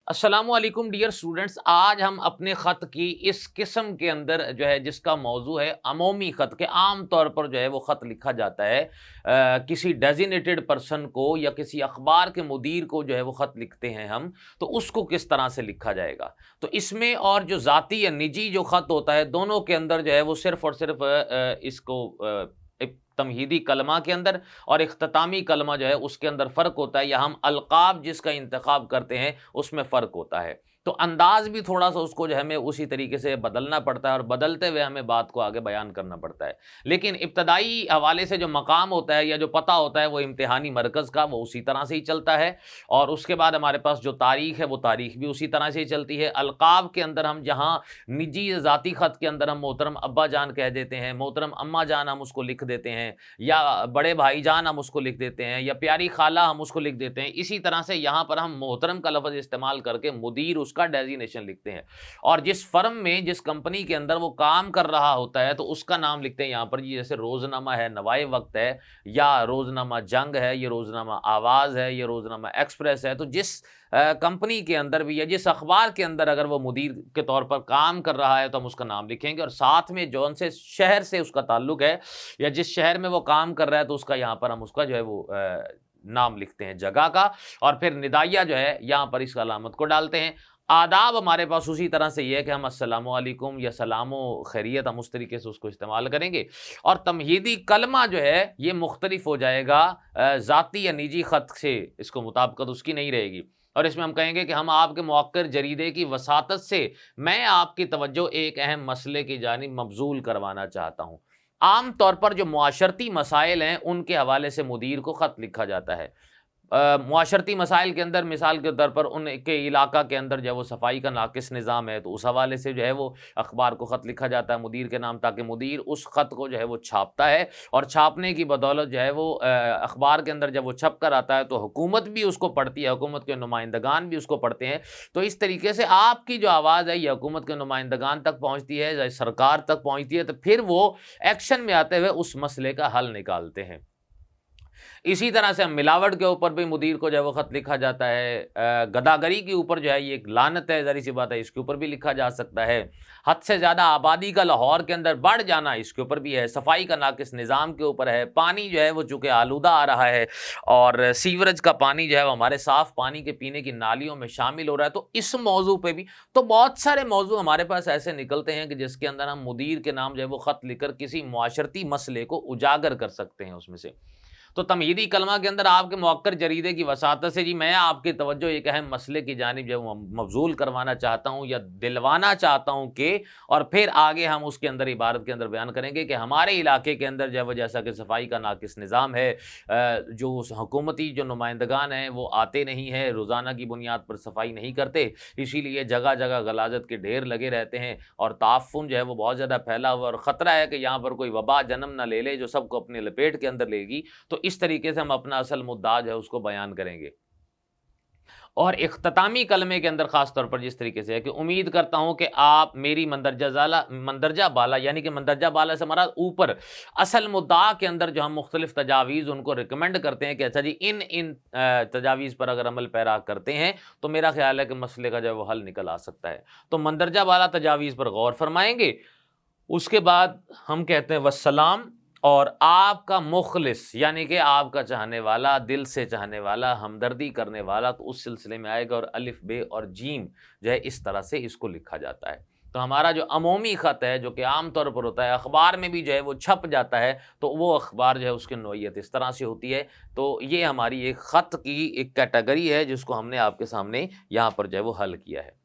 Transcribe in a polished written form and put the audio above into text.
अस्सलामुअलैकुम dear students, आज हम अपने ख़त की इस किस्म के अंदर जो है जिसका मौजू है अमूमी ख़त के आम तौर पर जो है वो ख़त लिखा जाता है किसी डेजिग्नेटेड पर्सन को या किसी अखबार के मुदीर को जो है वो ख़त लिखते हैं हम, तो उसको किस तरह से लिखा जाएगा। तो इसमें और जो ज़ाती या निजी जो ख़त होता है दोनों के अंदर जो है वो सिर्फ़ और सिर्फ़ इसको एक तमहीदी कलमा के अंदर और इख्तितामी कलमा जो है उसके अंदर फ़र्क होता है, या हम अलक़ाब जिसका इंतख़ाब करते हैं उसमें फ़र्क होता है। तो अंदाज़ भी थोड़ा-सा उसको जो है हमें उसी तरीके से बदलना पड़ता है और बदलते हुए हमें बात को आगे बयान करना पड़ता है। लेकिन इब्तदाई हवाले से जो मकाम होता है या जो पता होता है वो इम्तिहानी मरकज़ का, वो उसी तरह से ही चलता है। और उसके बाद हमारे पास जो तारीख़ है वो तारीख़ भी उसी तरह से ही चलती है। अलक़ाब के अंदर हम जहाँ निजी ज़ाती ख़त के अंदर हम मोहतरम अब्बा जान कह देते हैं, मोहतरम अम्मा जान हम उसको लिख देते हैं, या बड़े भाईजान हम उसको लिख देते हैं, या प्यारी खाला हम उसको लिख देते हैं। इसी तरह से यहाँ पर हम मोहतरम का लफ़्ज़ इस्तेमाल करके मुदीर उसका डेज़िग्नेशन लिखते हैं। और जिस फ़र्म में जिस कंपनी के अंदर वो काम कर रहा होता है तो उसका नाम लिखते हैं यहाँ पर जी, जैसे रोज़नामा है, नवाए वक़्त है, या रोज़नामा जंग है, ये रोज़नामा आवाज़ है, ये रोज़नामा एक्सप्रेस है। तो जिस कंपनी के अंदर भी या जिस अखबार के अंदर अगर वो मुदीर के तौर पर काम कर रहा है तो हम उसका नाम लिखेंगे, और साथ में जौन से शहर से उसका ताल्लुक है या जिस शहर में वो काम कर रहा है तो उसका यहाँ पर हम उसका जो है वो नाम लिखते हैं जगह का, और फिर निदाइया जो है यहाँ पर इस अलामत को डालते हैं। आदाब हमारे पास उसी तरह से ये है कि हम अस्सलामु अलैकुम या सलामो खैरियत हम उस तरीके से उसको इस्तेमाल करेंगे। और तमहीदी कलमा जो है ये मुख्तलिफ हो जाएगा ज़ाती या निजी ख़त से, इसको मुताबिकत उसकी नहीं रहेगी। और इसमें हम कहेंगे कि हम आपके मौक़िर जरीदे की वसातत से मैं आपकी तवज्जो एक अहम मसले की जानिब मबज़ूल करवाना चाहता हूँ। आम तौर पर जो मुआशरती मसाइल हैं उनके हवाले से मुदीर को ख़त लिखा जाता है। मुआशरती मसाइल के अंदर मिसाल के तौर पर उनके इलाका के अंदर जो है वो सफाई का नाक़िस निज़ाम है, तो उस हवाले से जो है वो अखबार को ख़त लिखा जाता है मुदीर के नाम, ताकि मुदीर उस ख़त को जो है वो छापता है, और छापने की बदौलत जो है वो अखबार के अंदर जब वो छप कर आता है तो हुकूमत भी उसको पढ़ती है, हुकूमत के नुमाइंदगान भी उसको पढ़ते हैं। तो इस तरीके से आपकी जो आवाज़ है ये हुकूमत के नुमाइंदगान तक पहुँचती है या सरकार तक पहुँचती है, तो फिर वो एक्शन में आते हुए उस मसले का हल निकालते हैं। इसी तरह से मिलावट के ऊपर भी मुदीर को जो है वो ख़त लिखा जाता है। गदागरी के ऊपर जो है ये एक लानत है, ज़ाहिर सी बात है, इसके ऊपर भी लिखा जा सकता है। हद से ज़्यादा आबादी का लाहौर के अंदर बढ़ जाना, इसके ऊपर भी है। सफाई का नाक़िस निज़ाम के ऊपर है। पानी जो है वो चूँकि आलूदा आ रहा है और सीवरेज का पानी जो है वो हमारे साफ़ पानी के पीने की नालियों में शामिल हो रहा है, तो इस मौजू पे भी तो बहुत सारे मौजू हमारे पास ऐसे निकलते हैं कि जिसके अंदर हम मुदीर के नाम जो है वो ख़त लिखकर किसी मुआशरती मसले को उजागर कर सकते हैं उसमें से। तो तमहीदी कलमा के अंदर आपके मौक़िर जरीदे की वसातत से जी मैं आपकी तवज्जो एक अहम मसले की जानिब जो है मबज़ूल करवाना चाहता हूँ या दिलवाना चाहता हूँ कि, और फिर आगे हम उसके अंदर इबारत के अंदर बयान करेंगे कि हमारे इलाके के अंदर जो है वो जैसा कि सफाई का नाक़िस निज़ाम है, जो हुकूमती जो नुमाइंदगान हैं वो आते नहीं हैं, रोज़ाना की बुनियाद पर सफाई नहीं करते, इसीलिए जगह जगह गलाजत के ढेर लगे रहते हैं और ताफ़ुन जो है वो बहुत ज़्यादा फैला हुआ, और ख़तरा है कि यहाँ पर कोई वबा जन्म ना ले ले जो सबको अपने लपेट के अंदर लेगी। तो इस तरीके से हम अपना असल मुद्दा जो है उसको बयान करेंगे। और इख्तितामी कलमे के अंदर ख़ास तौर पर जिस तरीके से है कि उम्मीद करता हूँ कि आप मेरी मंदरजा बाला यानी कि मंदरजा बाला से हमारा ऊपर असल मुद्दा के अंदर जो हम मुख्तलिफ तजावीज़ उनको रिकमेंड करते हैं कि अच्छा जी इन तजावीज़ पर अगर अमल पैरा करते हैं तो मेरा ख्याल है कि मसले का जो है वो हल निकल आ सकता है। तो मंदरजा बाला तजावीज़ पर गौर फरमाएँगे। उसके बाद हम कहते हैं वस्सलाम, और आपका मुखलिस यानी कि आपका चाहने वाला, दिल से चाहने वाला, हमदर्दी करने वाला, तो उस सिलसिले में आएगा। और अलिफ बे और जीम जो है इस तरह से इसको लिखा जाता है। तो हमारा जो अमूमी ख़त है जो कि आम तौर पर होता है, अखबार में भी जो है वो छप जाता है, तो वो अखबार जो है उसकी नौइयत इस तरह से होती है। तो ये हमारी एक ख़त की एक कैटेगरी है जिसको हमने आपके सामने यहाँ पर जो है वो हल किया है।